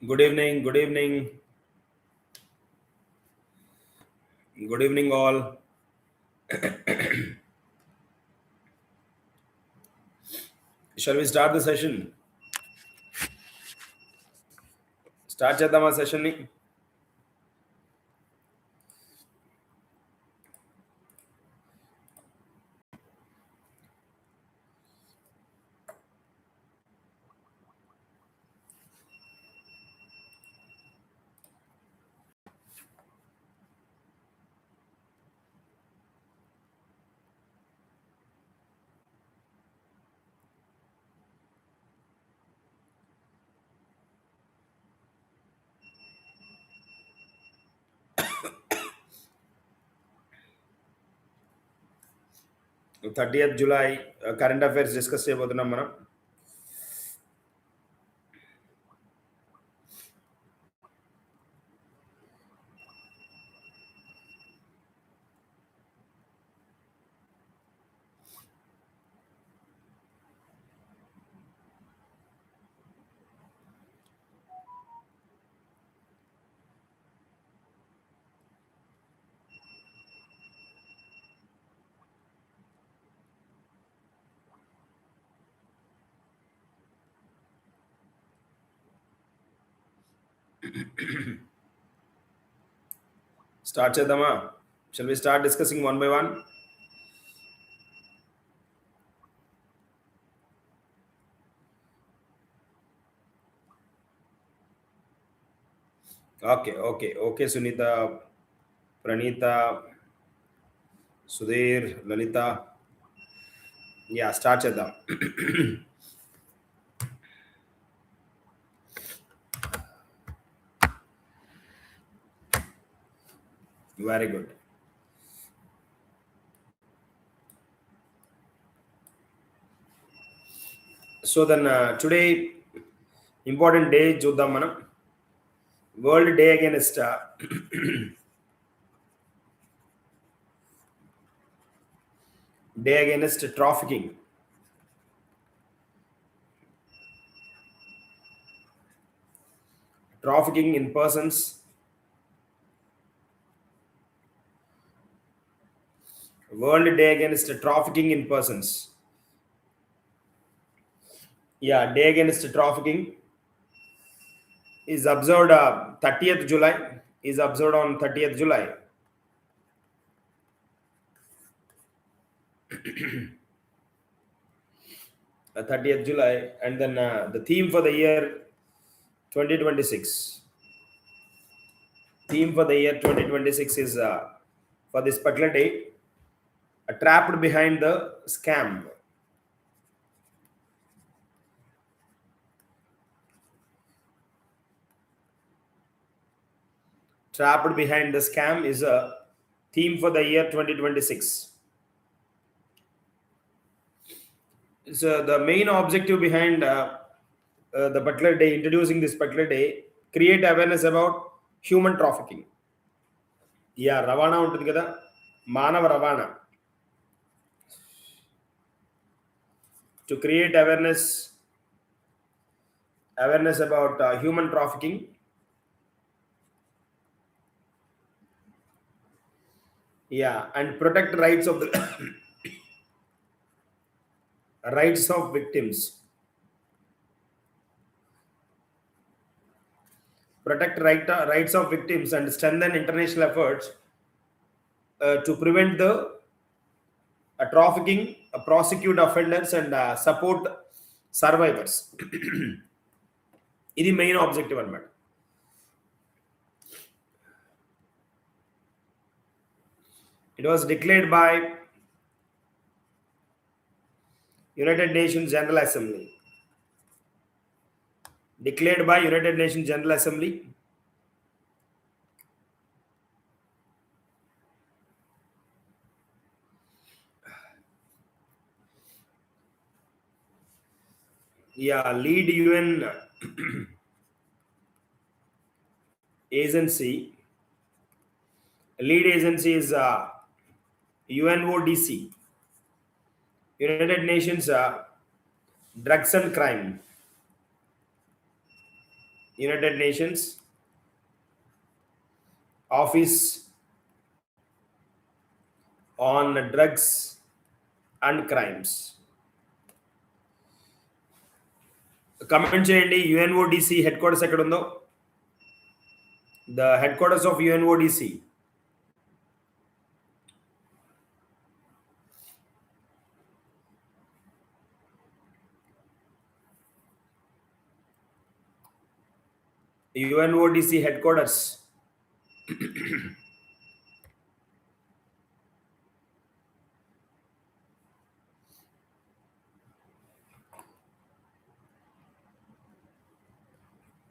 Good evening, good evening, good evening, all. Shall we start the session? Start చేద్దామా session ని? 30th July current affairs discuss చేయబోతున్నాం మనం. Start చేద్దామా? Shall we start discussing one by one? Okay, Sunita, Pranita, Sudhir, Lalita. Yeah, start చేద్దాం. Very good. So then today important day చూద్దాం మనం. World Day Against Day Against Trafficking. Trafficking in persons. World Day Against Trafficking in persons. Yeah, Day Against Trafficking is observed 30th July. Is observed on 30th July. Uh, 30th July, and then the theme for the year 2026. Theme for the year 2026 is for this particular day, trapped behind the scam. Trapped behind the scam is a theme for the year 2026. So the main objective behind the particular day, introducing this particular day, create awareness about human trafficking. Yeah, ravana ఉంటుంది కదా, మానవ రవాణా. To create awareness about human trafficking. Yeah, and protect rights of the rights of victims. Protect rights of victims and strengthen international efforts to prevent the trafficking, prosecute offenders, and support survivors. ఇది main objective అన్నమాట. It was declared by United Nations General Assembly. Declared by United Nations General Assembly. Yeah, lead UN agency. Lead agency is UNODC, United Nations Drugs and Crime. United Nations Office on Drugs and Crimes. Comment చేయండి UNODC head quarters ఎక్కడ ఉందో. The head quarters of UNODC. UNODC headquarters.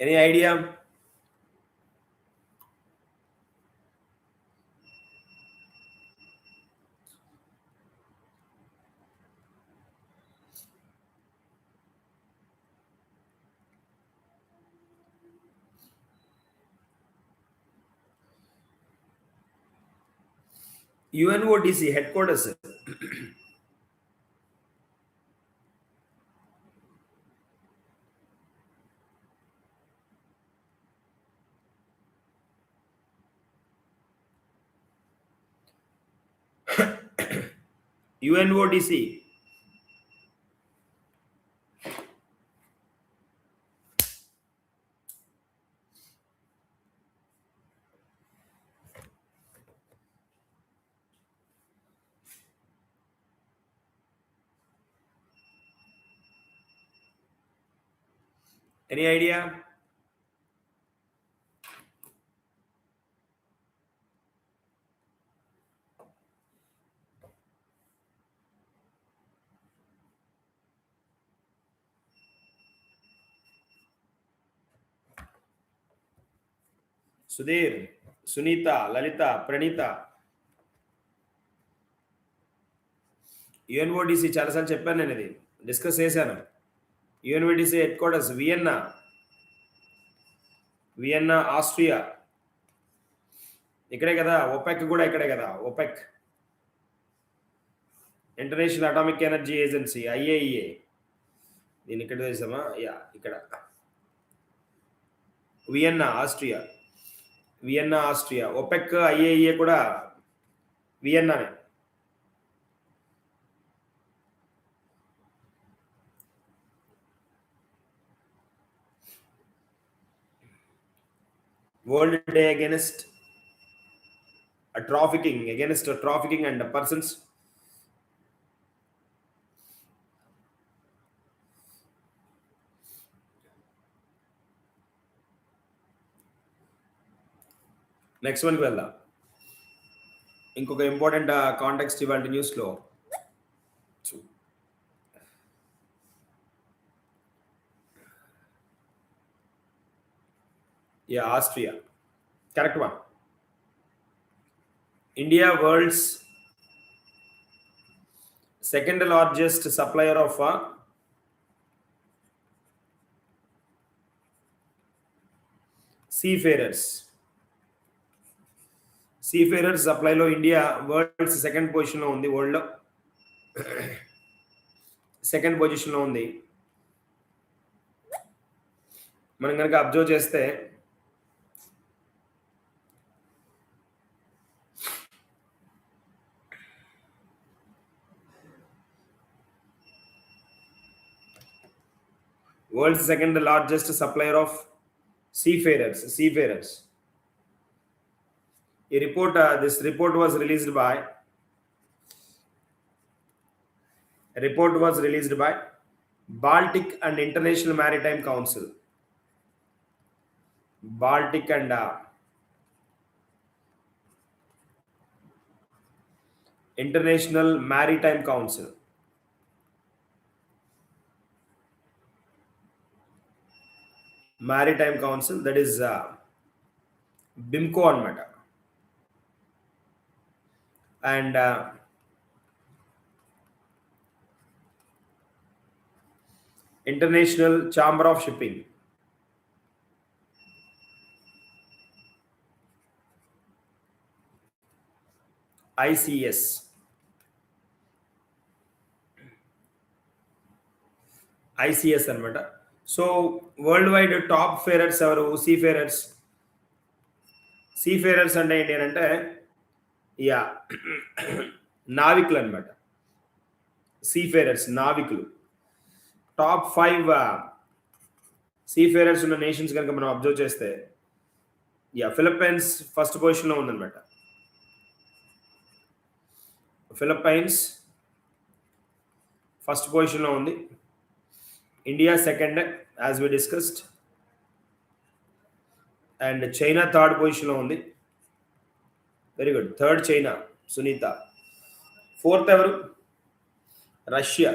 Any idea? UNODC headquarters. UNODC. Any idea? Sudhir, Sunita, Lalita, Pranita. UNODC చాలాసార్లు చెప్పాను నేను, ఇది discuss చేశాను. UNODC head quarters Vienna, Vienna Austria. ఇక్కడే కదా. ఒపెక్ కూడా ఇక్కడే కదా. OPEC, international atomic energy agency, IAEA. దీన్ని ఇక్కడ చేసామా? యా, ఇక్కడ Vienna Austria. Vienna Austria. OPEC, IAEA కూడా వియన్నానే. World Day against trafficking, against trafficking and persons. Next వన్కి వెళ్దాం. ఇంకొక ఇంపార్టెంట్ కాంటెక్స్ట్ ఇవాళ న్యూస్లో. Yeah, Austria correct one. India world's second largest supplier of seafarers. Seafarers సప్లైలో India world's second పొజిషన్లో ఉంది. వరల్డ్లో second పొజిషన్లో ఉంది. మనం కనుక అబ్జర్వ్ చేస్తే world's second largest supplier of seafarers. This report was released by Baltic and International Maritime Council. Baltic and International Maritime Council. Maritime Council, that is BIMCO anamata. And International Chamber of Shipping. ICS. ICS anamata. So world wide top farers ఎవరు? Seafarers అంటే ఏంటి అని అంటే yeah నావికులు అనమాట. Seafarers నావికులు. Top 5 seafarers ఉన్న nations కనుక మనం అబ్జర్వ్ చేస్తే ఫిలిప్పైన్స్ ఫస్ట్ పొజిషన్లో ఉందన్నమాట. ఫిలిప్పైన్స్ ఫస్ట్ పొజిషన్లో ఉంది. India second as we discussed. And China third పొజిషన్లో ఉంది. Very good. Third China, Sunita. Fourth ఎవరు? Russia.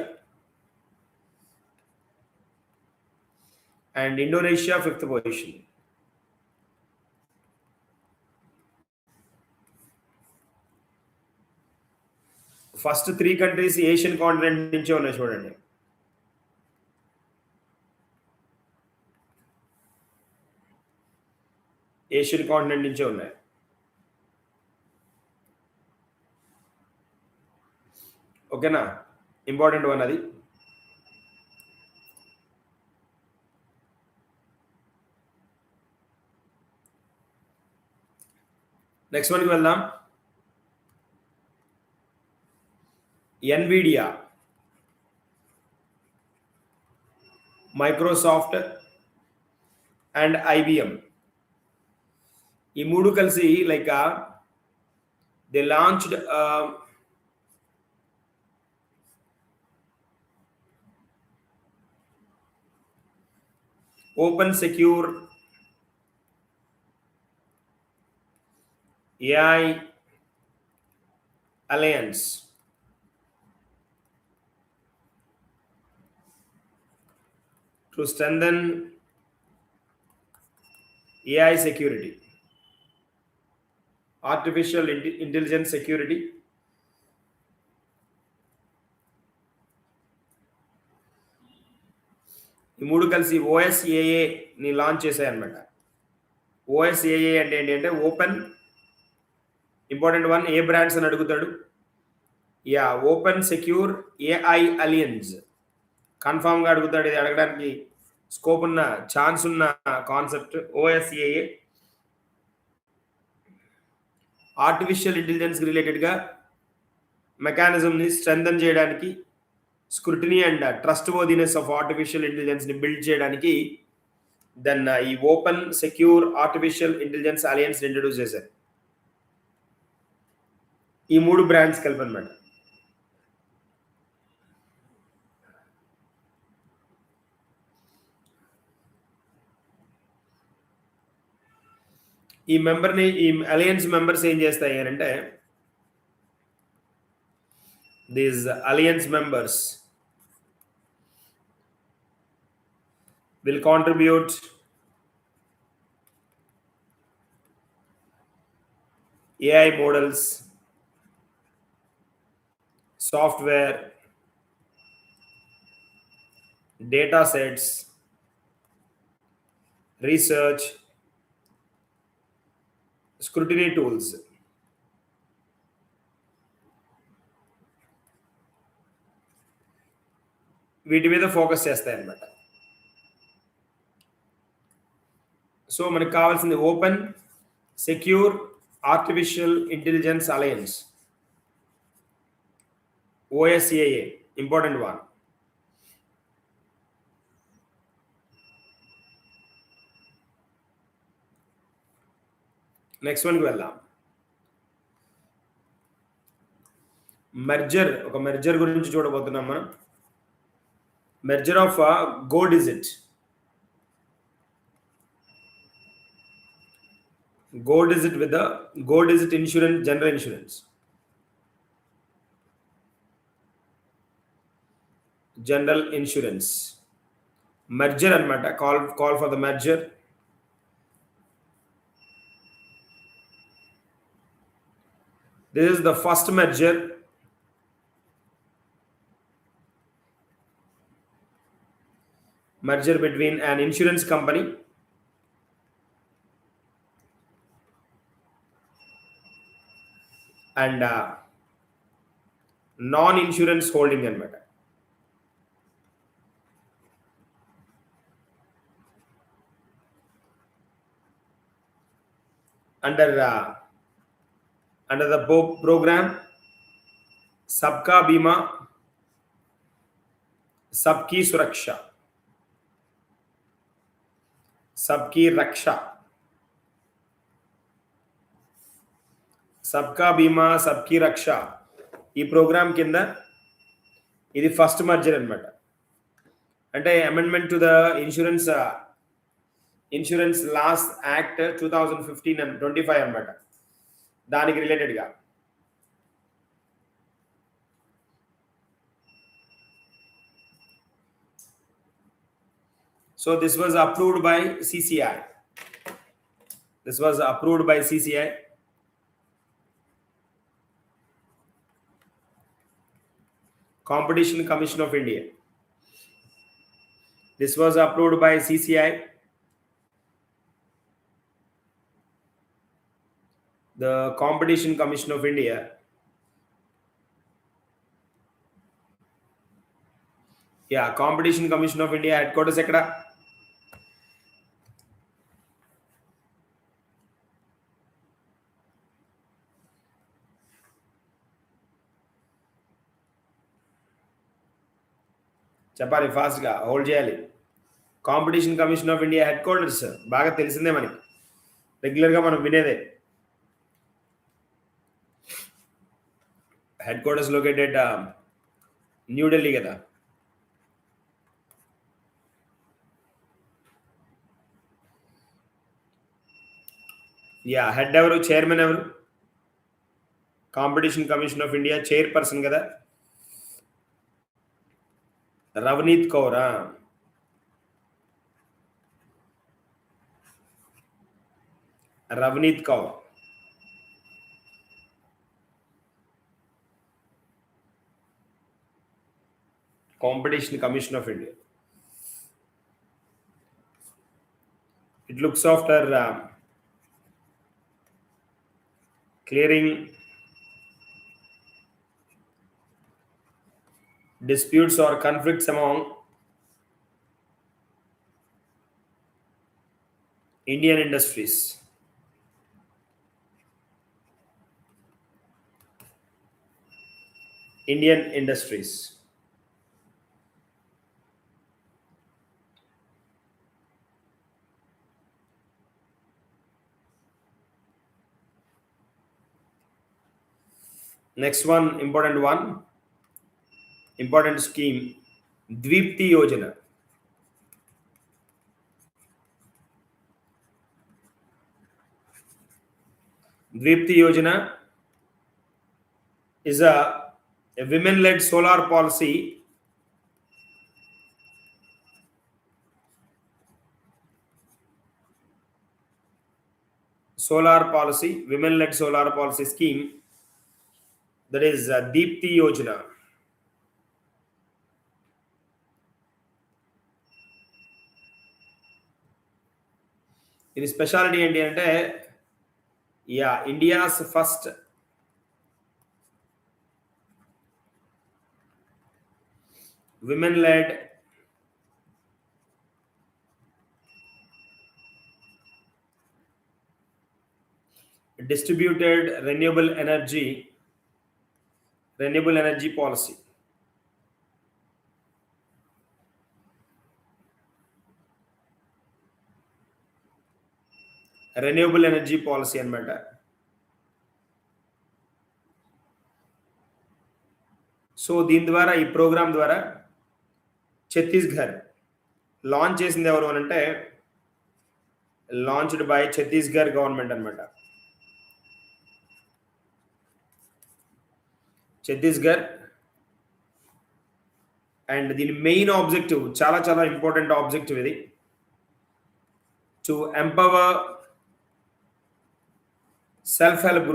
And Indonesia fifth position. First 3 countries Asian continent నుంచే ఉన్నాయి చూడండి. ఏషియన్ కాంటినెంట్ నుంచే ఉన్నాయి. ఓకేనా? ఇంపార్టెంట్ వన్ అది. నెక్స్ట్ వన్కి వెళ్దాం. ఎన్విడియా, మైక్రోసాఫ్ట్ అండ్ ఐబిఎం ఈ మూడు కలిసి like they launched open secure AI alliance to strengthen AI security, artificial intelligence security, ఈ మూడు కలిసి OSAA ని లాంచ్ చేశాయన్నమాట. OSAA అంటే ఏంటి అంటే ఓపెన్, ఇంపార్టెంట్ వన్, ఏ బ్రాండ్స్ అని అడుగుతాడు. ఓపెన్ సెక్యూర్ AI అలియన్స్ కన్ఫామ్గా అడుగుతాడు. ఇది అడగడానికి స్కోప్ ఉన్న, ఛాన్స్ ఉన్న కాన్సెప్ట్. OSAA ఆర్టిఫిషియల్ ఇంటెలిజెన్స్ రిలేటెడ్గా మెకానిజంని స్ట్రెంథన్ చేయడానికి, scrutiny and trustworthiness of artificial ఇంటెలిజెన్స్ని బిల్డ్ చేయడానికి దెన్ ఈ open secure artificial intelligence alliance introduce చేశారు. ఈ మూడు బ్రాండ్స్ కలిపి అనమాట. ఈ అలయన్స్ మెంబర్స్ ఏం చేస్తాయి అని అంటే, these alliance members will contribute AI models, software, data sets, research, scrutiny tools. వీటి మీద ఫోకస్ చేస్తాయి అన్నమాట. సో మనకు కావాల్సింది open secure artificial intelligence alliance, OSAA, important one. Next వన్కి వెళ్దాం. ఒక మెర్జర్ గురించి చూడబోతున్నాం మనం. Merger of GoDigit with the GoDigit insurance, general insurance. General insurance merger anamata. Call for the merger. This is the first merger between an insurance company and non-insurance holding anamata. under the program Sabka Bima Sabki Suraksha, Sabki Raksha, సబ్కా బీమా సబ్కి రక్ష ఈ programme కింద ఇది first merger అనమాట. అంటే amendment to the insurance laws act 2015 and 25 అనమాట. దానికి రిలేటెడ్గా. So this was approved by CCI. Competition Commission of India. This was approved by CCI. The Competition Commission of India. Yeah, Competition Commission of India headquarters ekkada? చెప్పాలి ఫాస్ట్గా, hold చేయాలి. Competition commission of India headquarters బాగా తెలిసిందే మనకి, రెగ్యులర్గా మనం వినేదే. Headquarters located New Delhi కదా. యా, హెడ్ ఎవరు, చైర్మన్ ఎవరు? Competition commission of India chairperson కదా, Ravneet Kaura. Ravneet Kaur. Competition Commission of India. It looks after clearing disputes or conflicts among Indian industries. Next one, important scheme, Dvipti Yojana. Dvipti Yojana is a women-led solar policy women-led solar policy scheme, that is Deepti Yojana. ఇది speciality ఏంటి అంటే, India's first women-led distributed renewable energy policy. Renewable energy policy అన్నమాట. So దీని ద్వారా, ఈ programme ద్వారా Chhattisgarh launch చేసింది ఎవరు అని అంటే, లాంచ్డ్ బై ఛత్తీస్గఢ్ గవర్నమెంట్ అన్నమాట. ఛత్తీస్గఢ్. అండ్ దీని మెయిన్ ఆబ్జెక్టివ్, చాలా చాలా ఇంపార్టెంట్ ఆబ్జెక్టివ్ ఇది, to empower self-help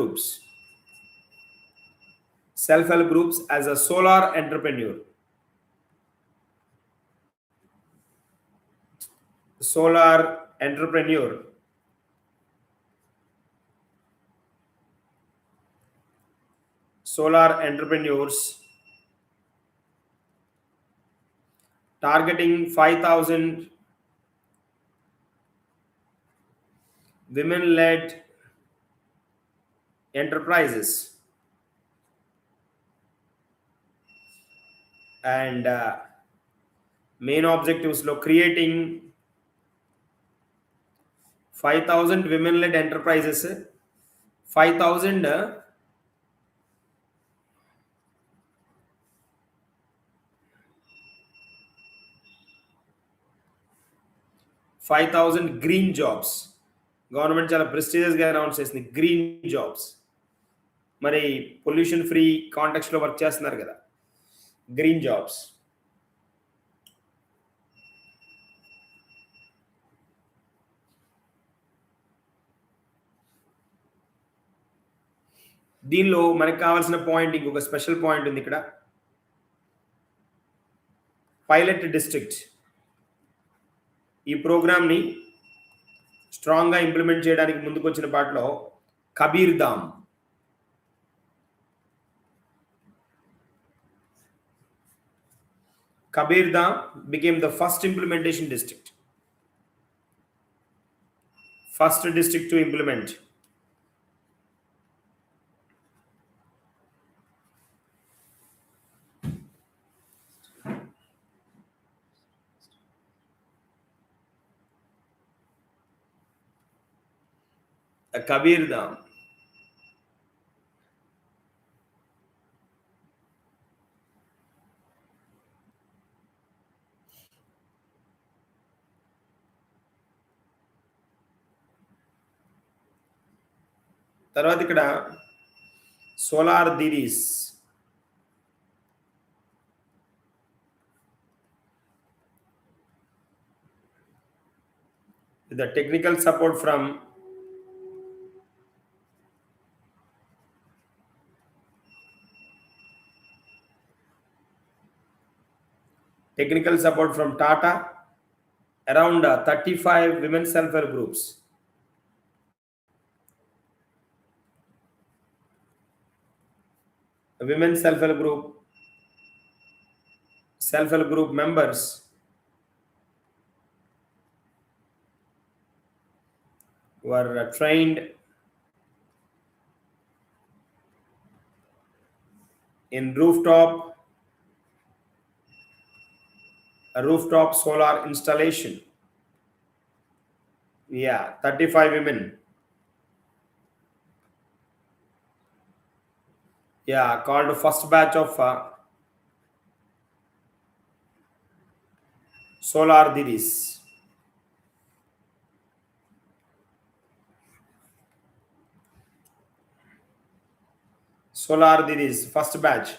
groups as a solar entrepreneur. Solar entrepreneurs targeting 5,000 women-led enterprises, and main objectives lo creating 5,000 women led enterprises, 5,000 5,000 green jobs. Government చాలా ప్రెస్టీజియస్గా announce చేసింది green jobs. మరి pollution free కాంటెక్స్లో work చేస్తున్నారు కదా, green jobs. దీనిలో మనకు కావాల్సిన point, ఇంకొక special point ఉంది ఇక్కడ, పైలట్ డిస్ట్రిక్ట్. ఈ ప్రోగ్రామ్ని స్ట్రాంగ్గా ఇంప్లిమెంట్ చేయడానికి ముందుకొచ్చిన పాటలో కబీర్ ధామ్. Kabir Dham became the first implementation district. First district to implement. A Kabir Dham. తర్వాత ఇక్కడ solar దీదీస్. The technical support from Tata, around 35 women self-help groups. Women self-help group members were trained in rooftop solar installation. 35 women. Called first batch of solar didis. Solar didis, first batch.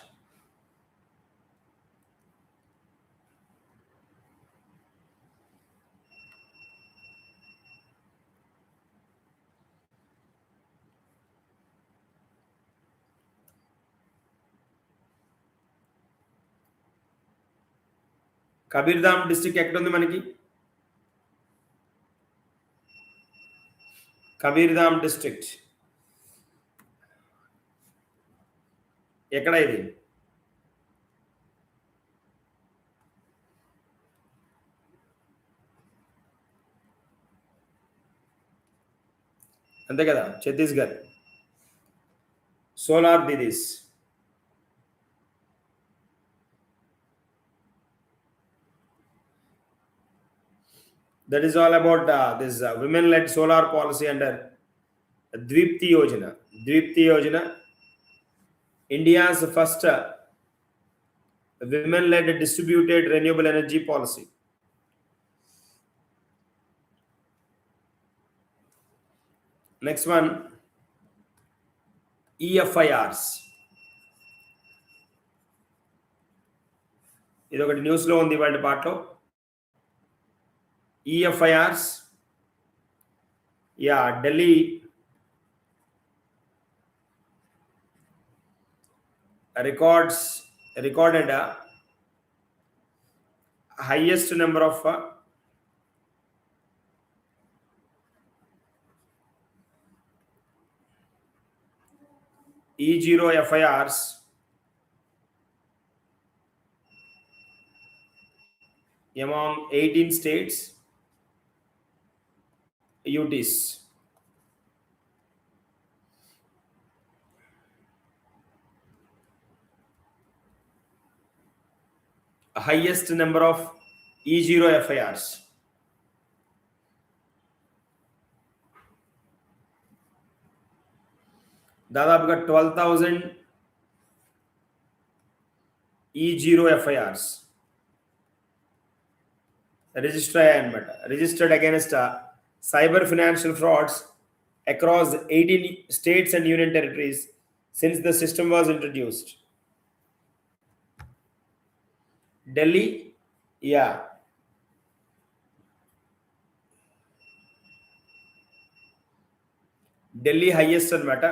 Kabir Dham district ఎక్కడ ఉంది మనకి? Kabir Dham district ఎక్కడ ఇది? అంతే కదా, Chhattisgarh. Solar didis. That is all about this women-led solar policy under Dvipti Yojana. Dvipti Yojana, India's first women-led distributed renewable energy policy. Next one, EFIRs. ఇది ఒకటి న్యూస్లో ఉంది ఇవాళ పాటలో. EFIRs, Delhi recorded highest number of E0 FIRs among 18 states, UTs. highest number of E0 FIRs. దాదాపుగా 12,000 E0 FIRs register అయ్యాయన్నమాట. Registered against cyber financial frauds across 18 states and union territories since the system was introduced. Delhi, yeah. Delhi highest అన్నమాట.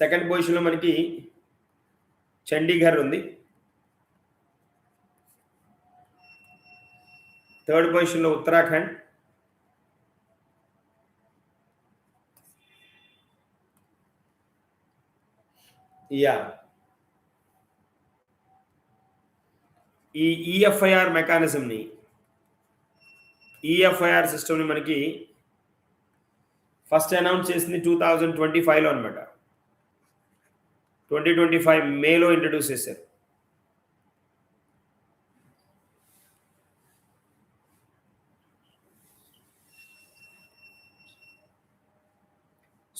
Second పొజిషన్లో మనకి చండీగఢ్ ఉంది. Third పొజిషన్లో Uttarakhand. Yeah ఈ e-FIR మెకానిజంని, e-FIR సిస్టమ్ని మనకి ఫస్ట్ అనౌన్స్ చేసింది 2025లో అనమాట. 2025 మేలో ఇంట్రడ్యూస్ చేశారు.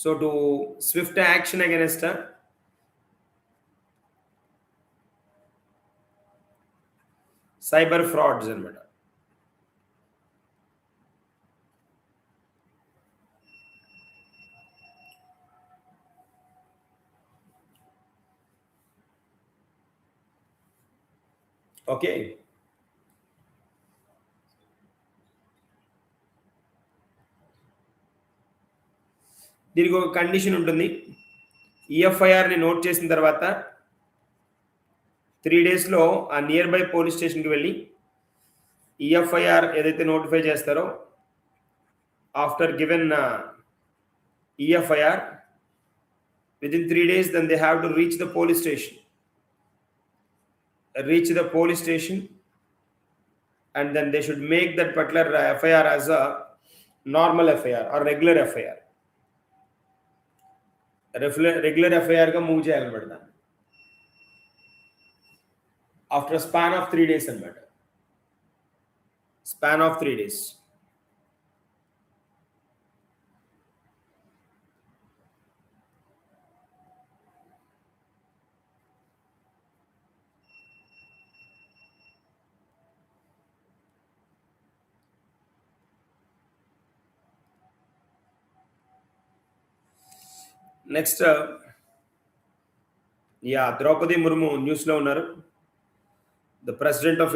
So to Swift action against cyber frauds అనమాట. ఓకే, దీనికి ఒక కండిషన్ ఉంటుంది. ఈఎఫ్ఐఆర్ని నోట్ చేసిన తర్వాత 3 డేస్లో ఆ నియర్ బై పోలీస్ స్టేషన్కి వెళ్ళి ఈఎఫ్ఐఆర్ ఏదైతే నోటిఫై చేస్తారో after given e-FIR within 3 days, then they have to reach the police station, and then they should make that particular FIR as a normal FIR or regular FIR. Regular FIR గా move చేయాలన్నమాట after span of 3 days అన్నమాట. Span of 3 days. Next, Draupadi Murmu న్యూస్లో ఉన్నారు. The president of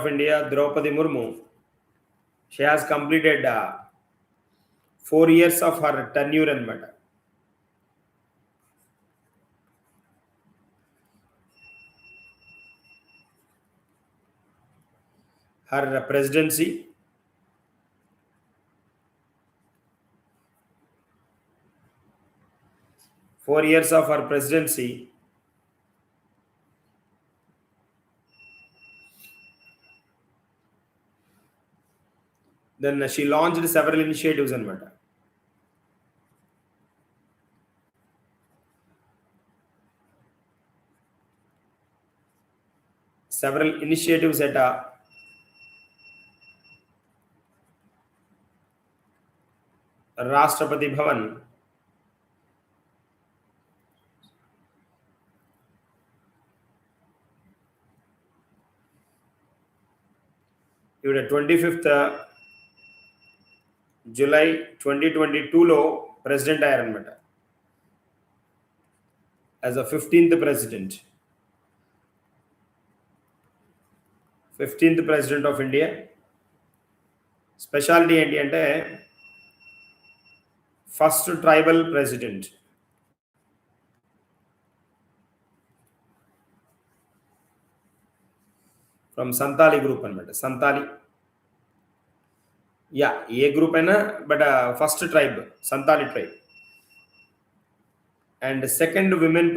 India Draupadi Murmu, she has completed 4 years of her tenure అన్నమాట. Her presidency, four years of her presidency. Then she launched several initiatives anamata. Several initiatives at Rashtrapati Bhavan. ఇవిడ 25th July 2022లో president అయ్యారనమాట. As a 15th president of India. Speciality ఏంటి అంటే first tribal president. From Santali group అనమాట. సంతాలి, ఏ group అయినా, but first tribe Santali tribe. And second women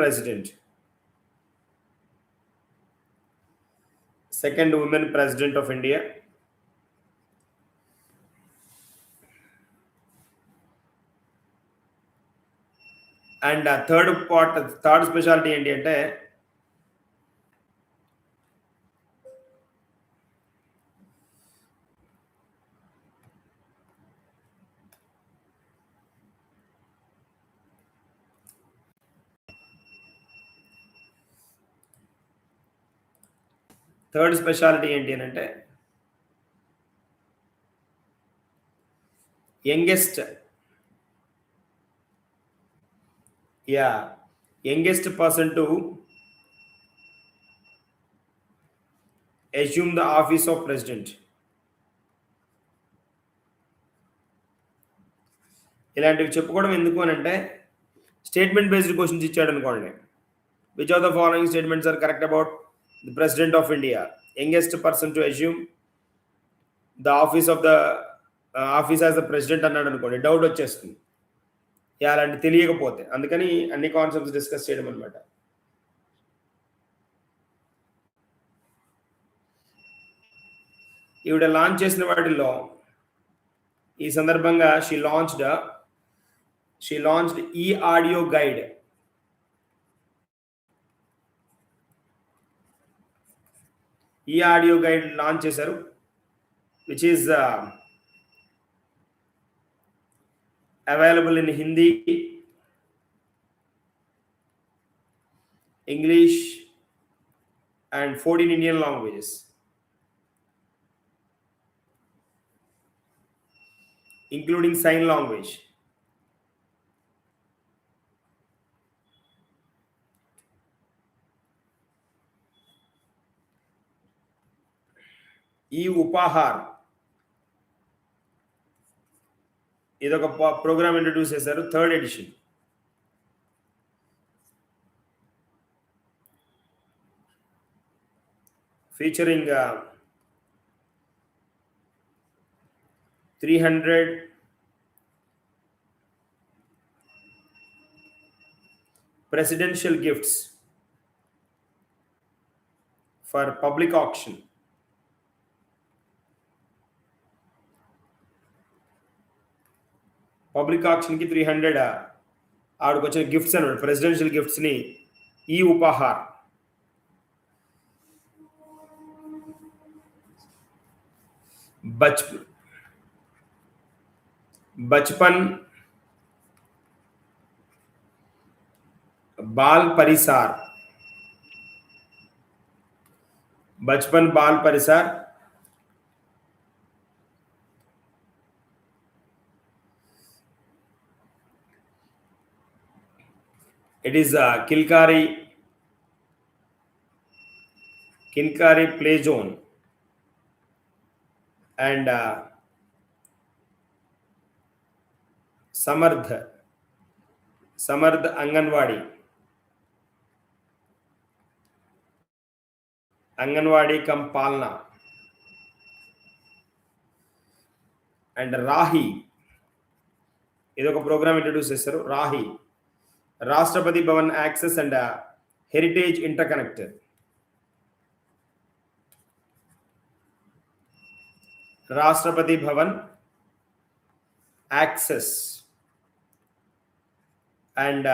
president of India. And third speciality ఏంటి అంటే ఏంటి అని అంటే youngest person to assume the office of president. ఇలాంటివి చెప్పుకోవడం ఎందుకు అని అంటే స్టేట్మెంట్ బేస్డ్ క్వశ్చన్స్ ఇచ్చాడు అనుకోండి. Which of the following statements are correct about the president of India? Youngest person to assume the office as the president అన్నాడు అనుకోండి, doubt వచ్చేస్తుంది అలాంటి తెలియకపోతే. అందుకని అన్ని కాన్సెప్ట్స్ డిస్కస్ చేయడం అనమాట. ఈవిడ లాంచ్ చేసిన వాటిల్లో ఈ సందర్భంగా షీ లాంచ్డ్ ఈ ఆడియో గైడ్. ఈ ఆడియో గైడ్ లాంచ్ చేశారు, which is available in Hindi, English and 14 Indian languages, including sign language. ఈ ఉపహార్ ఇదొక ప్రోగ్రామ్ ఇంట్రడ్యూస్ చేశారు, third edition. Featuring 300 presidential gifts for public auction. Public ఆక్షన్కి 300 ఆవిడకు వచ్చిన గిఫ్ట్స్ అన్నమాట, ప్రెసిడెన్షియల్ గిఫ్ట్స్ని ఈ ఉపహార్. बचपन बाल परिसार, it is a Kinkari play zone and समर्थ अंगनवाड़ी कम पालना అండ్ రాహి ఇదొక ప్రోగ్రామ్ ఇంట్రడ్యూస్ చేశారు. Rahi Rashtrapati Bhavan access and heritage interconnector. Rashtrapati Bhavan access and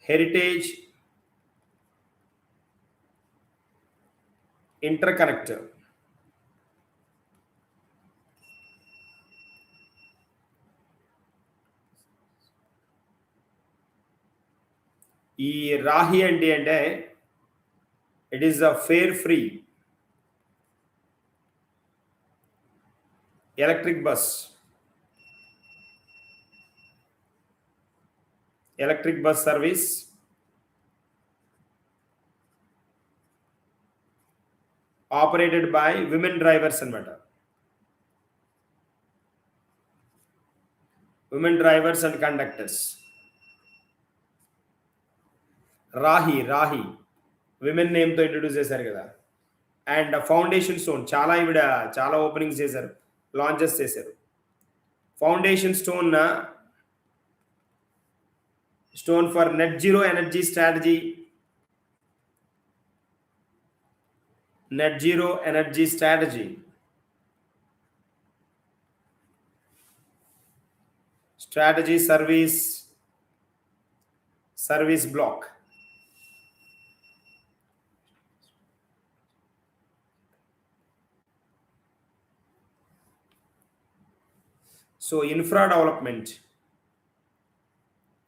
heritage interconnector. ఈ రాహి అంటే it is a fare free electric bus service operated by women drivers అన్నమాట. Women drivers and conductors. Rahi women నేమ్తో introduce చేశారు కదా. And foundation stone, చాలా openings చేశారు, launches చేశారు. Foundation stone for net zero energy strategy. Strategy service service block. So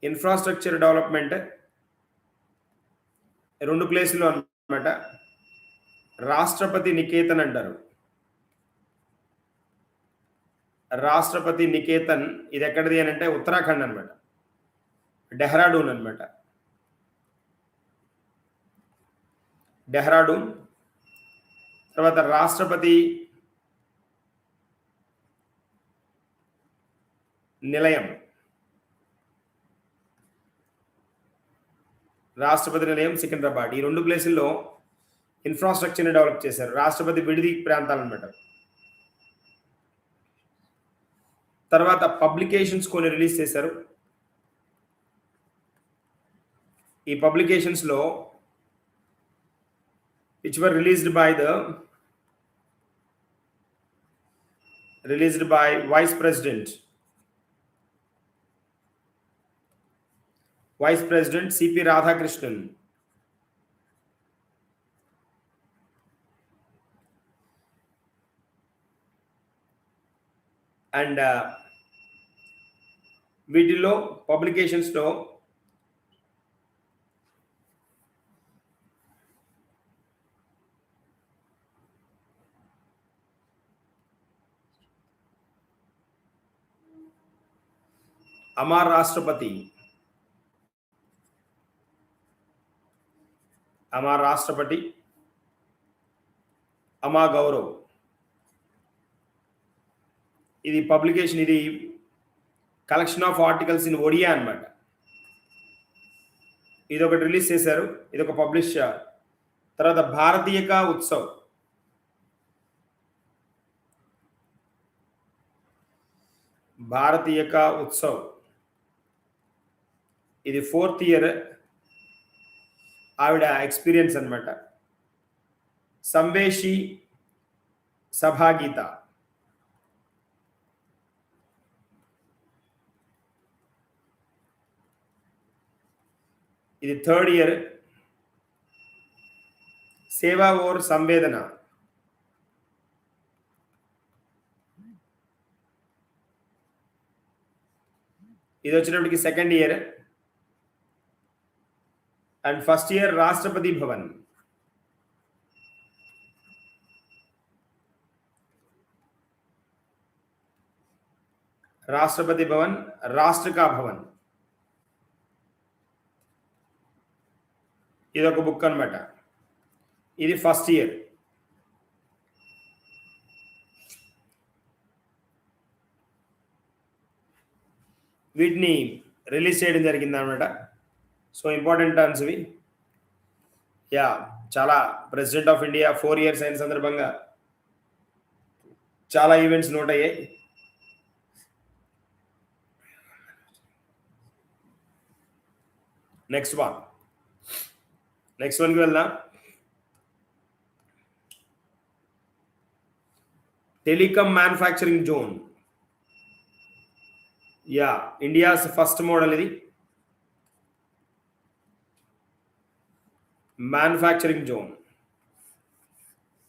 infrastructure development రెండు ప్లేసులు అన్నమాట. రాష్ట్రపతి నికేతన్ అంటారు. రాష్ట్రపతి నికేతన్ ఇది ఎక్కడిది అని అంటే ఉత్తరాఖండ్ అనమాట, డెహ్రాడూన్ అనమాట. డెహ్రాడూన్. తర్వాత రాష్ట్రపతి నిలయం, రాష్ట్రపతి నిలయం సికింద్రాబాద్. ఈ రెండు ప్లేసుల్లో ఇన్ఫ్రాస్ట్రక్చర్ని డెవలప్ చేశారు. రాష్ట్రపతి విడిది ప్రాంతాలు అనమాట. తర్వాత పబ్లికేషన్స్ కొన్ని రిలీజ్ చేశారు. ఈ పబ్లికేషన్స్లో which were released by Vice President C.P. Radhakrishnan and వీటిలో పబ్లికేషన్స్లో అమర్ రాష్ట్రపతి, అమా గౌరవ్, ఇది పబ్లికేషన్, ఇది collection of articles in Odia అనమాట. ఇది ఒకటి రిలీజ్ చేశారు, ఇది ఒక పబ్లిష్. తర్వాత భారతీయ కా ఉత్సవ్, ఇది 4th ఇయర్ ఆవిడ ఎక్స్పీరియన్స్ అనమాట. సంవేషి సభాగీత, ఇది 3rd ఇయర్. సేవా ఓర్ సంవేదన, ఇది వచ్చినప్పటికి 2nd year. And 1st year Rashtrapati Bhavan, రాష్ట్ర కా భవన్, ఇది ఒక బుక్ అనమాట. ఇది 1st ఇయర్. వీటిని రిలీజ్ చేయడం జరిగింది అనమాట. సో ఇంపార్టెంట్ టర్మ్స్ ఇవి. చాలా ప్రెసిడెంట్ ఆఫ్ ఇండియా 4 ఇయర్స్ అయిన సందర్భంగా చాలా ఈవెంట్స్ నోట్ అయ్యాయి. నెక్స్ట్ వన్కి వెళ్దాం. Telecom manufacturing zone. India's first model ఇది. Manufacturing zone,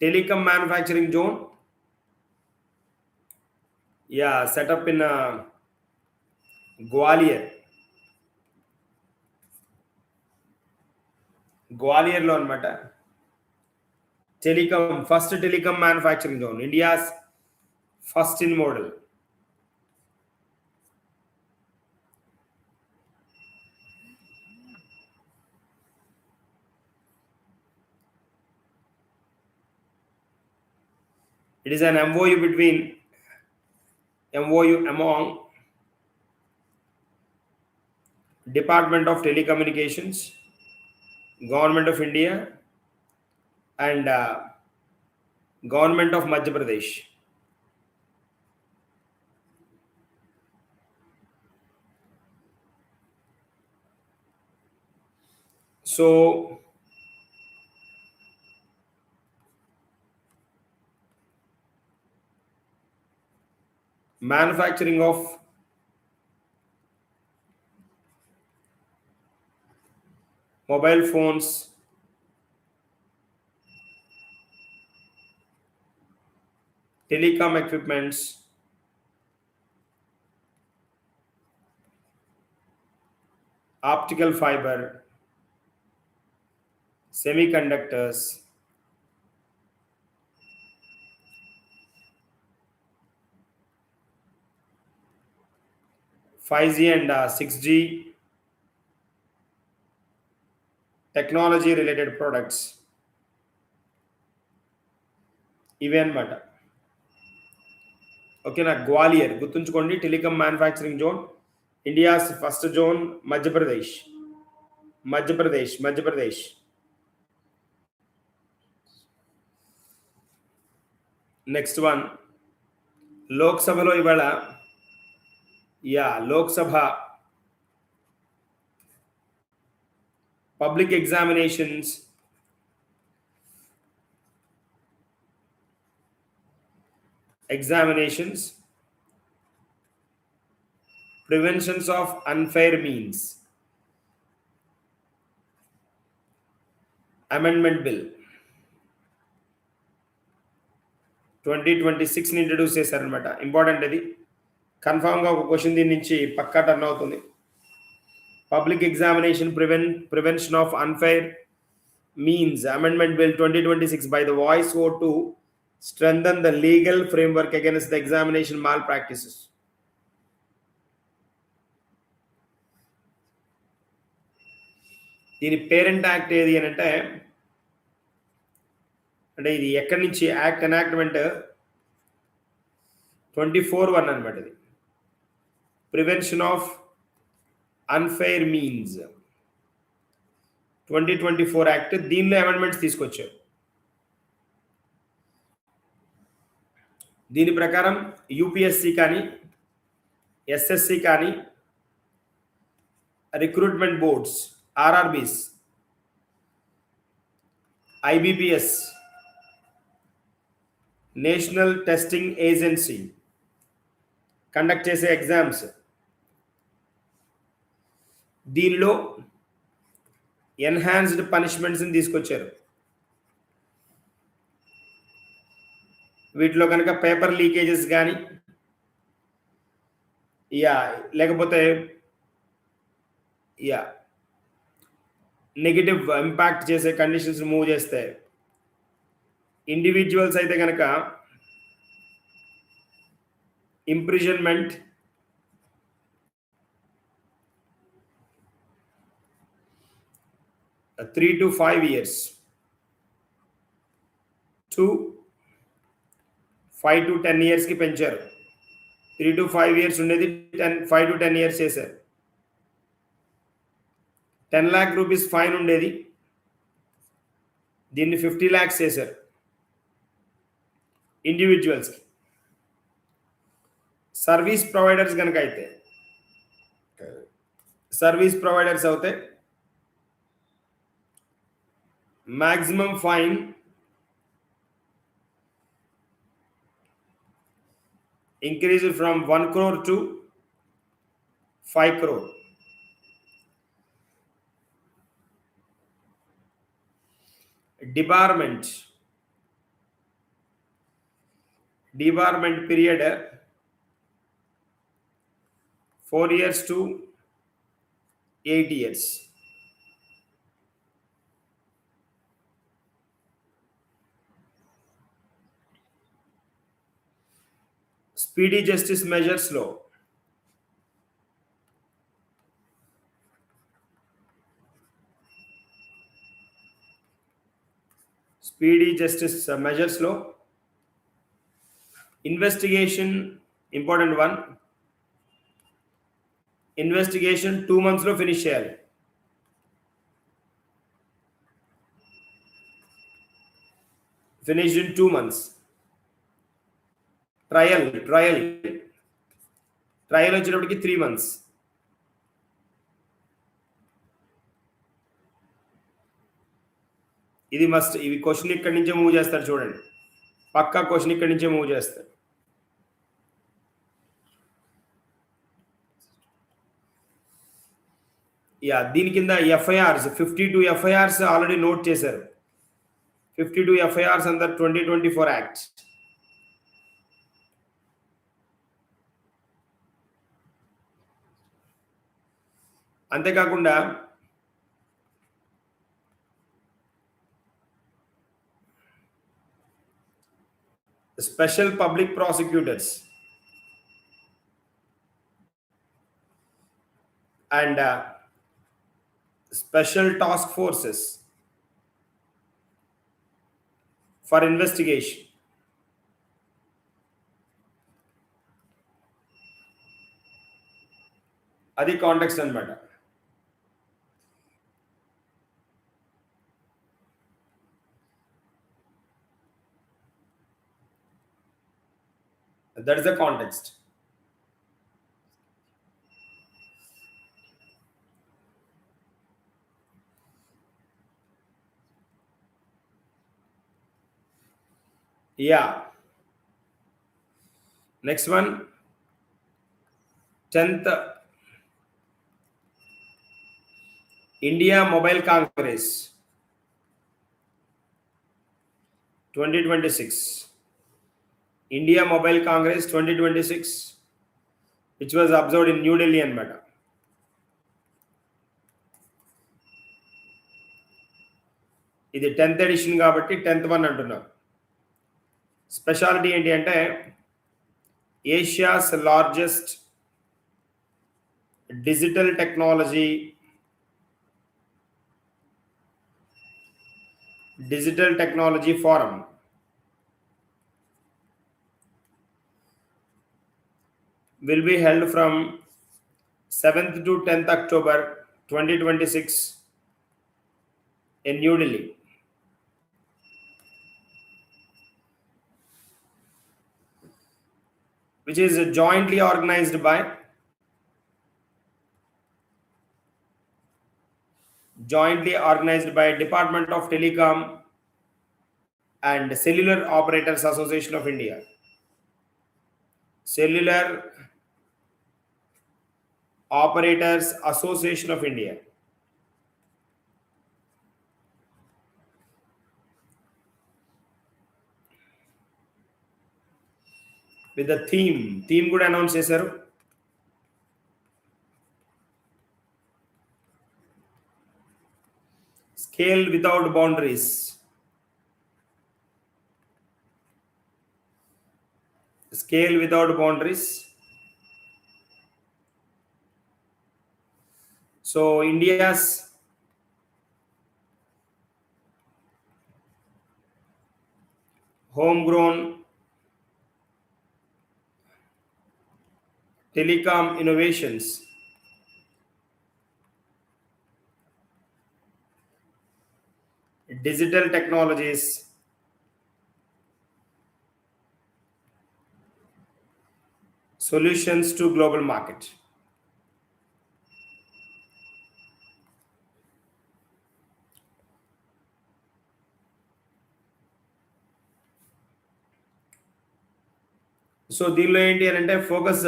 telecom manufacturing zone, setup in గ్వాలియర్లో అనమాట. First telecom manufacturing zone, India's first in model. It is an MOU among Department of Telecommunications, Government of India and Government of Madhya Pradesh. So manufacturing of mobile phones, telecom equipments, optical fiber, semiconductors, 5G and 6G, technology related products ఇవే అనమాట. ఓకేనా. గ్వాలియర్ గుర్తుంచుకోండి, telecom manufacturing zone, India's first zone Madhya Pradesh. Madhya Pradesh. Next one, లోక్సభలో ఇవాళ Lok Sabha public examinations preventions of unfair means amendment bill 2026 introduce చేశారనమాట. Important ఇది, కన్ఫామ్గా ఒక క్వశ్చన్ దీని నుంచి పక్కా టర్న్ అవుతుంది. Public examination prevention of unfair means amendment bill 2026 by the voice vote to strengthen the legal framework against the examination malpractices. దీని parent act ఏది అని అంటే ఇది ఎక్కడి నుంచి యాక్ట్ ఎనాక్ట్మెంట్ 24(1) అనమాట. ఇది prevention of unfair means 2024 act. దీనిలో అమెండ్మెంట్స్ తీసుకొచ్చారు. దీని ప్రకారం యూపీఎస్సి కానీ, ఎస్ఎస్సి కానీ, recruitment boards, RRBs, IBPS, national testing agency conduct చేసే ఎగ్జామ్స్, దీనిలో ఎన్హాన్స్డ్ పనిష్మెంట్స్ని తీసుకొచ్చారు. వీటిలో కనుక పేపర్ లీకేజెస్ కానీ లేకపోతే నెగిటివ్ ఇంపాక్ట్ చేసే కండిషన్స్ మూవ్ చేస్తే, ఇండివిజువల్స్ అయితే కనుక imprisonment, 3 to 5 years to 5 to 10 years కి పెంచారు. 3 to 5 years ఉండేది 5 to 10 years చేశారు. 10 lakh రూపీస్ ఫైన్ ఉండేది, దీన్ని 50 lakhs చేశారు ఇండివిజువల్స్కి. సర్వీస్ ప్రొవైడర్స్ కనుక అయితే, సర్వీస్ ప్రొవైడర్స్ అవుతే maximum fine increased from 1 crore to 5 crore. Debarment period 4 years to 8 years. Speedy justice మెజర్స్లో investigation important one. Investigation 2 months లో ఫినిష్ చేయాలి. Finished in 2 months. ట్రయల్ వచ్చేటప్పటికి 3 months. ఇది మస్ట్. ఇవి క్వశ్చన్ ఇక్కడి నుంచే మూవ్ చేస్తారు చూడండి, పక్కా క్వశ్చన్ ఇక్కడి నుంచే మూవ్ చేస్తారు. యా దీని కింద ఎఫ్ఐఆర్స్ 52 ఎఫ్ఐఆర్స్ ఆల్రెడీ నోట్ చేశారు. 52 ఎఫ్ఐఆర్స్ అండర్ 2024 యాక్ట్. అంతేకాకుండా special public prosecutors and special task forces for investigation. అది కాంటెక్స్ట్ అన్నమాట. That is the context. Yeah. Next one, 10th India Mobile Congress 2026. India Mobile Congress 2026, which was observed in New Delhi and Meta. ఇది 10th edition కాబట్టి 10th one అంటున్నాం. Speciality ఏంటి అంటే Asia's largest digital technology forum will be held from 7th to 10th October 2026 in New Delhi. Which is jointly organized by Department of Telecom and Cellular Operators Association of India. Cellular Operators Association of India. With the theme కూడా announce చేశారు. Scale without boundaries. Scale without boundaries. So India's homegrown telecom innovations digital technologies solutions to global market. So దీనిలో ఏంటి అని అంటే focus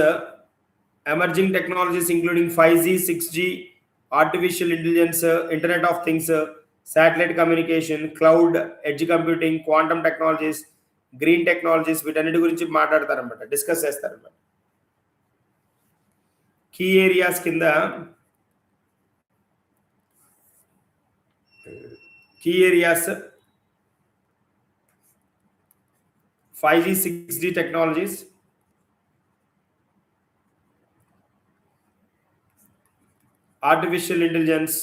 emerging technologies including 5G, 6G, artificial intelligence, internet of things, satellite communication, cloud, edge computing, quantum technologies, green technologies, వీటన్నిటి గురించి మాట్లాడతారనమాట, discuss చేస్తారనమాట. Key areas కింద 5G, 6G technologies, artificial intelligence,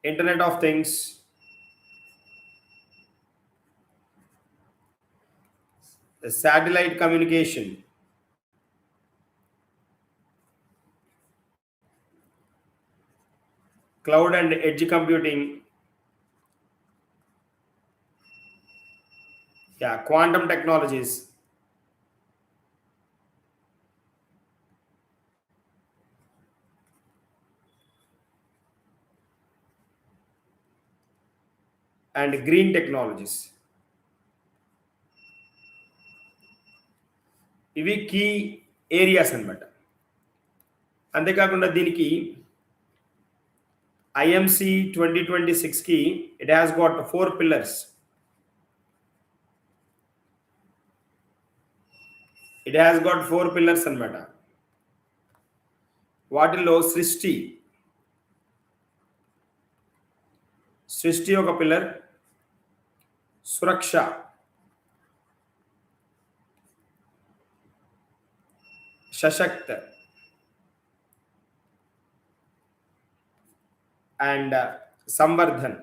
internet of things, the satellite communication, cloud and edge computing, quantum technologies, and green technologies. ఇవి key areas అన్నమాట. అంతేకాకుండా దీనికి IMC 2026 key, it has got 4 pillars. It has got 4 pillars అన్నమాట. వాటిల్లో సృష్టి ఒక pillar, Suraksha, సశక్త and Samvardhan.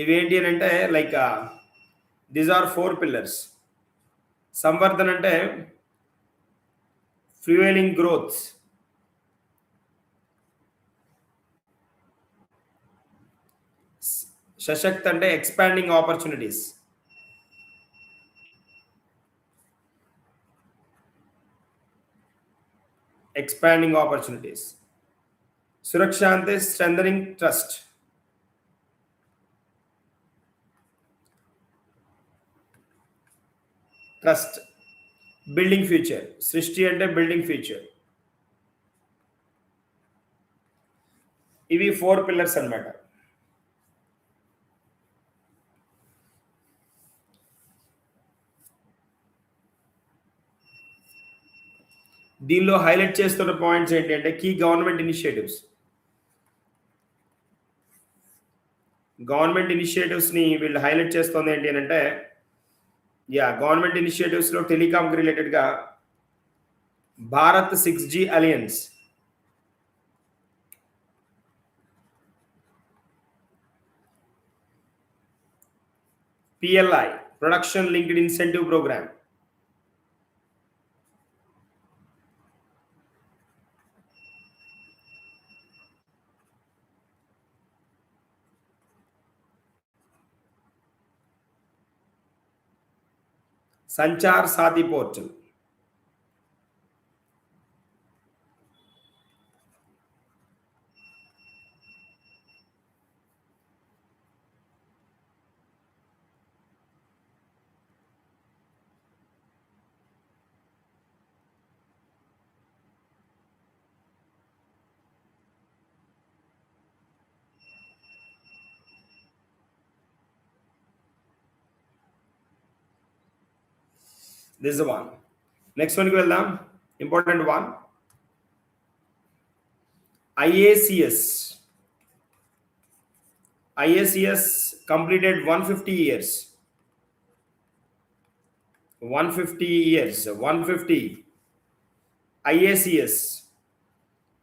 ఇవేంటి అని అంటే like these are 4 pillars. Samvardhan అంటే ఫ్యూయలింగ్ గ్రోత్, సశక్త్ అంటే ఎక్స్పాండింగ్ ఆపర్చునిటీస్, సురక్ష అంటే స్ట్రెంథనింగ్ ట్రస్ట్, బిల్డింగ్ ఫ్యూచర్. సృష్టి అంటే బిల్డింగ్ ఫ్యూచర్. ఇవి 4 పిల్లర్స్ అన్నమాట. దీనిలో హైలైట్ చేస్తున్న పాయింట్స్ ఏంటంటే కీ గవర్నమెంట్ ఇనిషియేటివ్స్ని వీళ్ళు హైలైట్ చేస్తుంది ఏంటి అని అంటే గవర్నమెంట్ ఇనిషియేటివ్స్లో టెలికామ్కి రిలేటెడ్గా Bharat 6G alliance, PLI production linked incentive programme, Sanchar Saathi portal. This is the one. Next one కి వెళ్దాం. Important one. IACS completed 150 years. 150 IACS,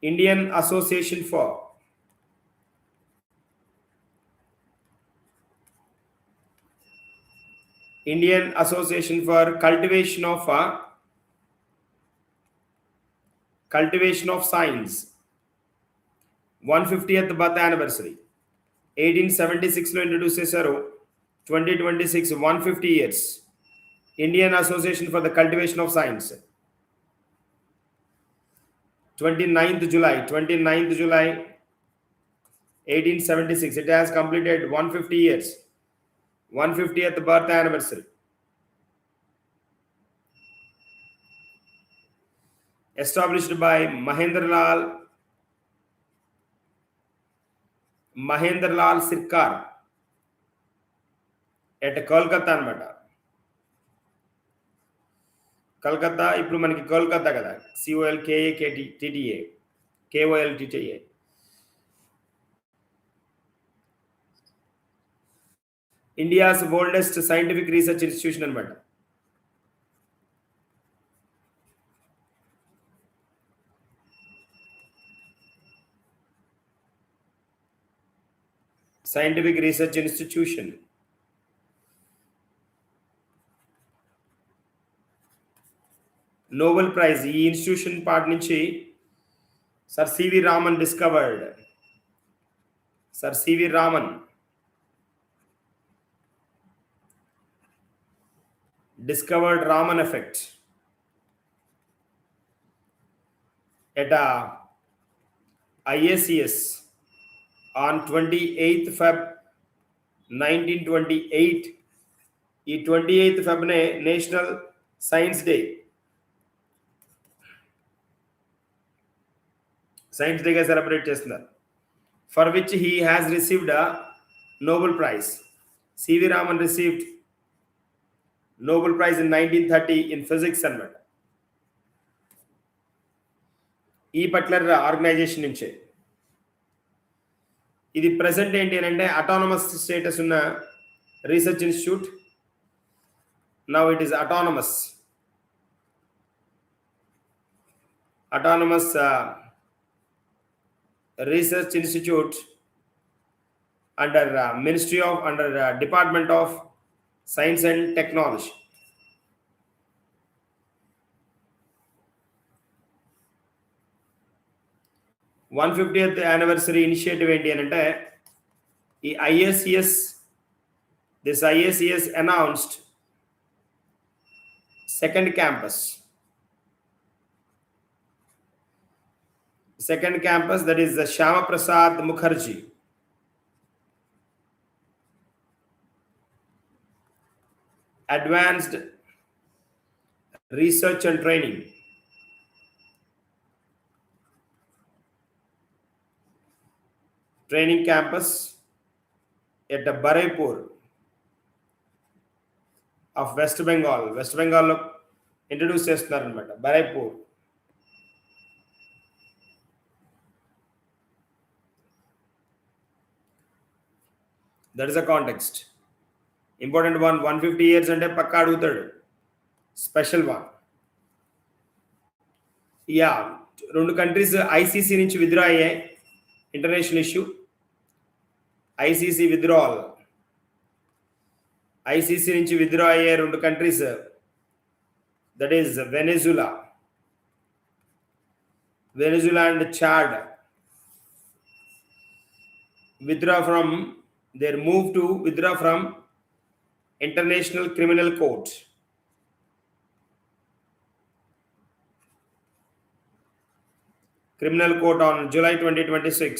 Indian Association for Cultivation of Science, 150th birth anniversary. 1876లో ఇంట్రడ్యూస్ చేశారు. 2026 150 years. Indian Association for the Cultivation of Science. 29th July 1876. It has completed 150 years. 150th birth anniversary. Established by Mahendralal Sirkar at Kolkata అన్నమాట. కలకత్తా ఇప్పుడు మనకి కోల్కతా కదా, KOLTTA. India's oldest scientific research institution అన్నమాట. Scientific research institution. Nobel prize ఈ institution part నుంచి sir C V Raman discovered Raman effect at IACS on 28th Feb 1928 ఈ 28th ఫెబ్నే national science డేగా సెలబ్రేట్ చేస్తున్నారు. For which he has received a Nobel prize. C V Raman received Nobel prize in 1930 in physics అన్నమాట. ఈ particular organisation నుంచే. ఇది present ఏంటి అంటే అటానమస్ స్టేటస్ ఉన్న research institute. Now it is autonomous research institute under Department of Science and Technology. One 50th anniversary initiative ఏంటి అంటే ఈ ISCS announced second campus, that is the Shyama Prasad Mukherjee Advanced Research and Training campus at the Baraipur of West Bengal లో introduce చేస్తున్నారన్నమాట. Baruipur. That is a context. Important one. 150 years అంటే పక్కా అడుగుతాడు. Special one. Yeah, 2 countries ICC నుంచి withdraw అయ్యాయి. International issue. ICC withdrawal. ICC నుంచి withdraw అయ్యే 2 countries, that is Venezuela and Chad. Withdraw from International Criminal Court. On July 2026.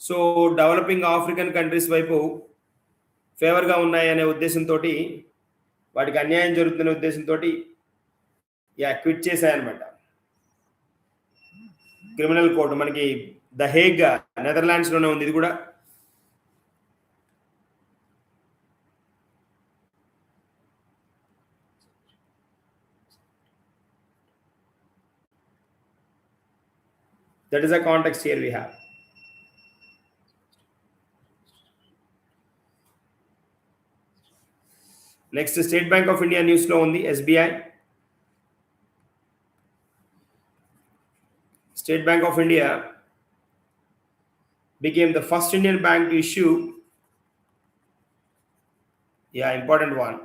So developing African countries వైపు ఫేవర్గా ఉన్నాయనే ఉద్దేశంతో, వాటికి అన్యాయం జరుగుతున్న ఉద్దేశంతో క్విట్ చేశాయన్నమాట. క్రిమినల్ కోర్టు మనకి ద హేగ్ నెదర్లాండ్స్లోనే ఉంది. ఇది కూడా that is a context here we have. Next state bank of India న్యూస్లో ఉంది. SBI. State Bank of India became the first Indian bank to issue, important one,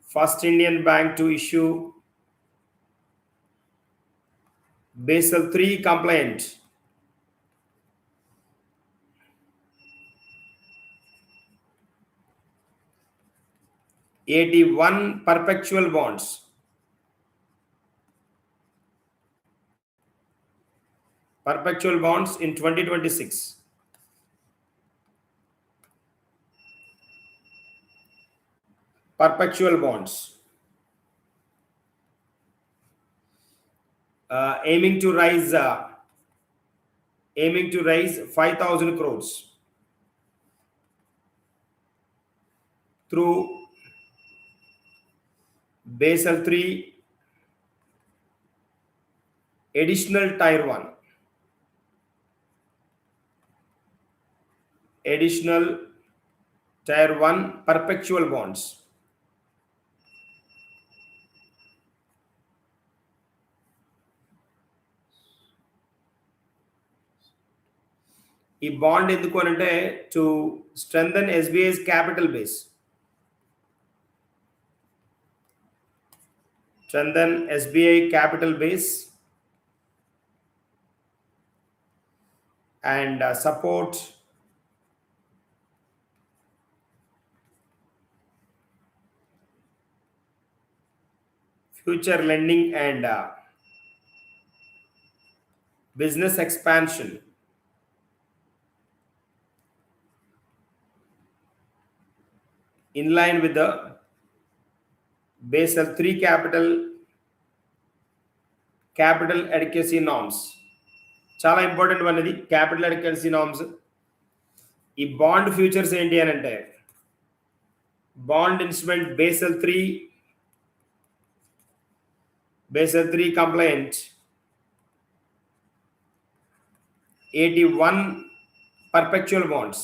first Indian bank to issue Basel III compliant AT1 perpetual bonds. In 2026. Perpetual bonds. Aiming to raise 5,000 crores through Basel III additional Tier 1. Additional Tier 1 perpetual bonds. ఈ bond ఎందుకు అంటే to strengthen SBI's capital base. Strengthen SBI capital base and support future lending and business expansion, in line with the Basel III capital adequacy norms. చాలా important అనేది capital adequacy norms. ఈ bond futures ఏంటి అని అంటే bond instrument basal 3 complaint 81 perpetual bonds.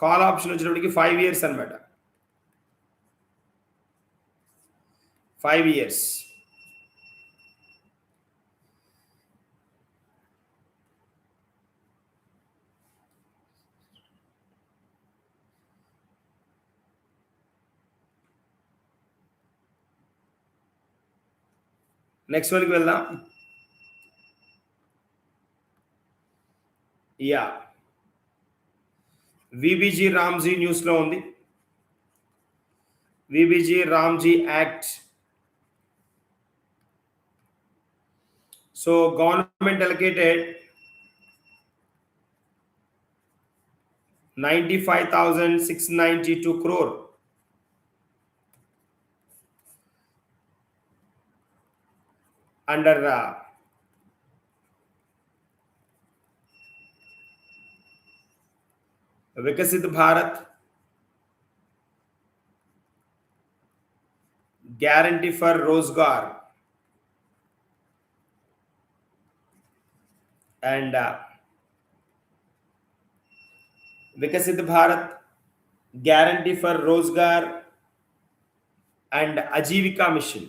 Call option వచ్చినప్పటికి 5 years అన్నమాట. 5 years. Next వన్కి వెళ్దాం. విబిజీ రామ్జీ న్యూస్లో ఉంది. VBG Ramji act. So government allocated 95,692 crore under Vikasit Bharat Guarantee for Rozgar and Vikasit Bharat Guarantee for Rozgar and Ajivika Mission.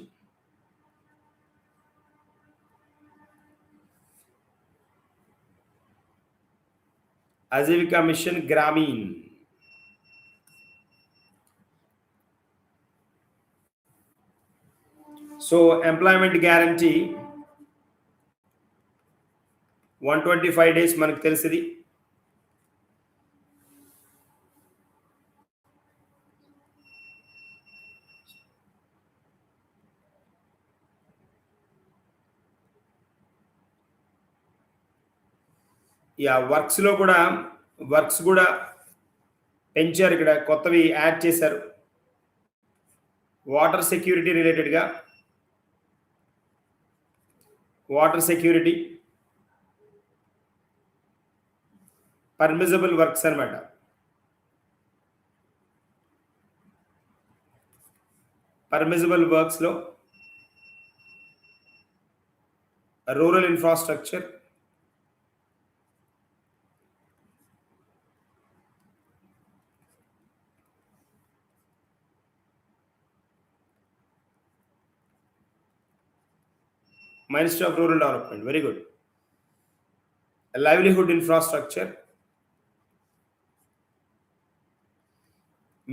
Ajivika Mission Gramin. So employment guarantee 125 days మనకు తెలిసింది. Works కూడా పెంచారు. ఇక్కడ కొత్తవి యాడ్ చేశారు. Water security రిలేటెడ్గా water security permissible works అన్నమాట. Permissible వర్క్స్లో rural infrastructure, Ministry of Rural Development, very good. Livelihood infrastructure,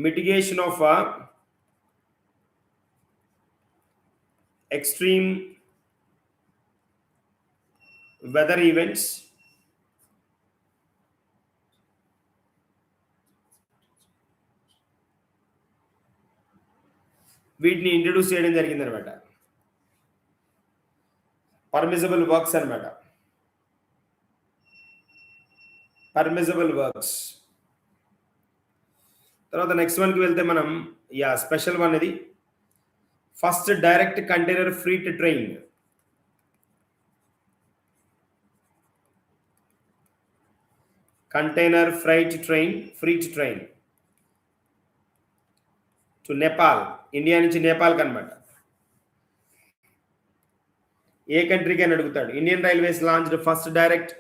mitigation of extreme weather events, వీటిని ఇంట్రడ్యూస్ చేయడం జరిగింది అనమాట. పర్మిజబుల్ వర్క్స్ అనమాట. Permissible works. తర్వాత నెక్స్ట్ వన్కి వెళ్తే మనం స్పెషల్ వన్ ఇది first direct container freight train. Container freight train to Nepal. India నుంచి నేపాల్కి అనమాట. ఏ కంట్రీకి అని అడుగుతాడు. Indian railways launched first direct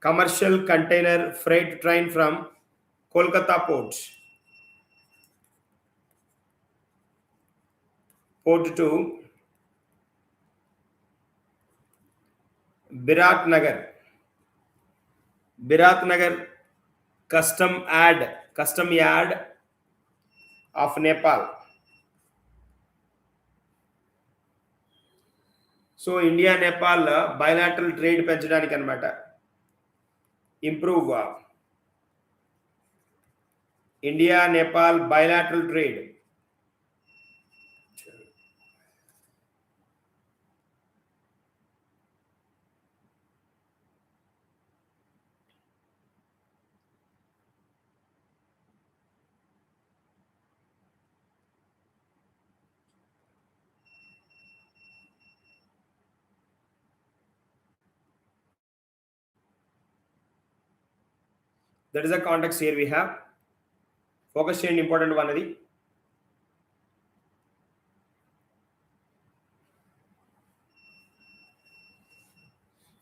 commercial container freight train from Kolkata port to Birat Nagar custom yard of Nepal. So India Nepal bilateral trade పెంచడానికి అనమాట. Improve India Nepal bilateral trade That is the context here we have. Focus change important one adi.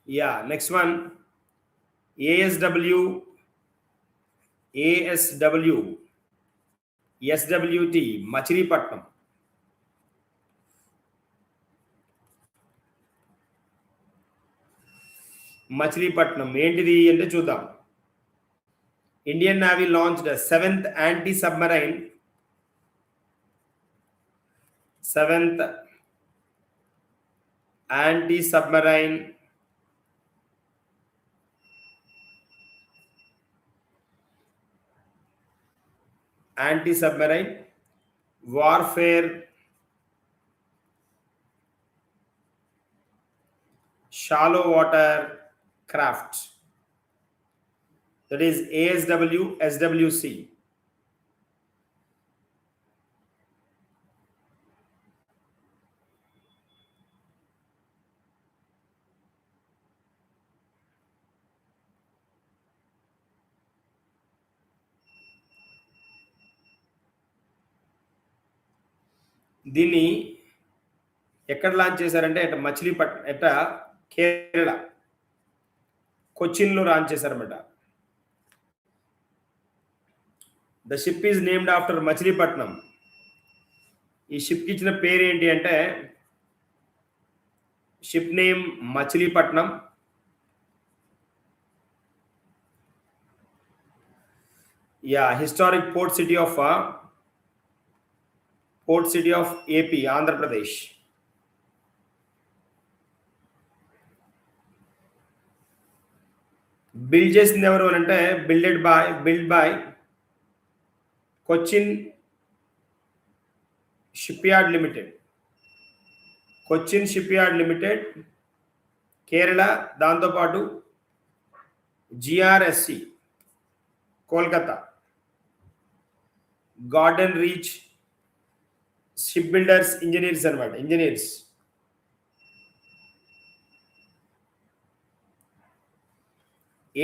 Yeah, next one. ASW, ASW, SWT, Machilipatnam. Machilipatnam ఏంటిది అంటే చూద్దాం. Indian navy launched seventh anti submarine warfare shallow water craft, that is ASW SWC. దీన్ని ఎక్కడ launch చేశారంటే అట మచిలీపట్నం అట Kerala కొచ్చిన్లో launch చేశారన్నమాట. The ship is named after Machilipatnam. ఈ షిప్కి ఇచ్చిన పేరు ఏంటి అంటే ship name Machilipatnam. Yeah, historic port city of AP, Andhra Pradesh. Build చేసింది ఎవరు అని అంటే build by Cochin ship yard limited, Kerala. దాంతోపాటు GRSC Kolkata, garden reach ship builders engineers అనమాట.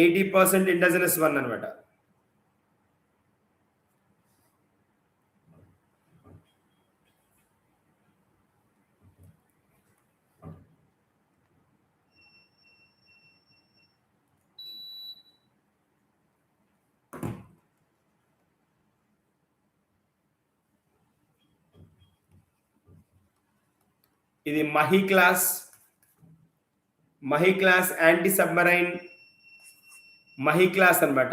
80% ఇండిజినస్ వన్ అనమాట. ఇది మహీ క్లాస్ యాంటీ సబ్మరైన్ మహీ క్లాస్ అనమాట.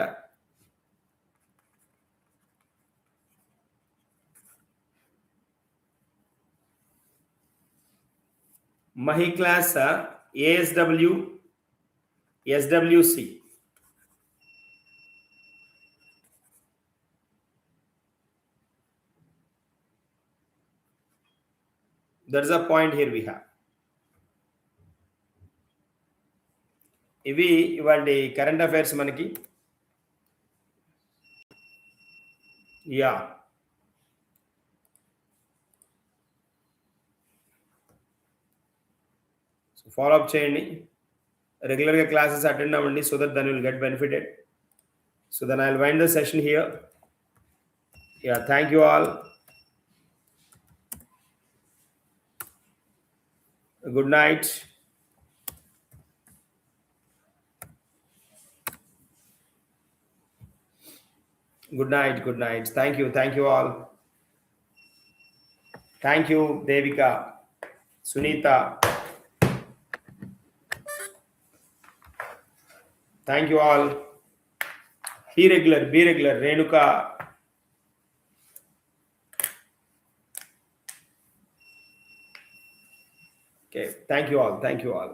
మహీ class ASW SWC. That's a point here we have. ఇవి ఇవాళ కరెంట్ అఫైర్స్ మనకి. యా, ఫాలో అప్ చేయండి, రెగ్యులర్గా క్లాసెస్ అటెండ్ అవ్వండి, so that then will get benefited. So then I will wind the session here. Yeah, thank you all. Good night. Good night. Thank you all. Thank you Devika, Sunita. Thank you all. Be regular. Renuka. Okay, thank you all.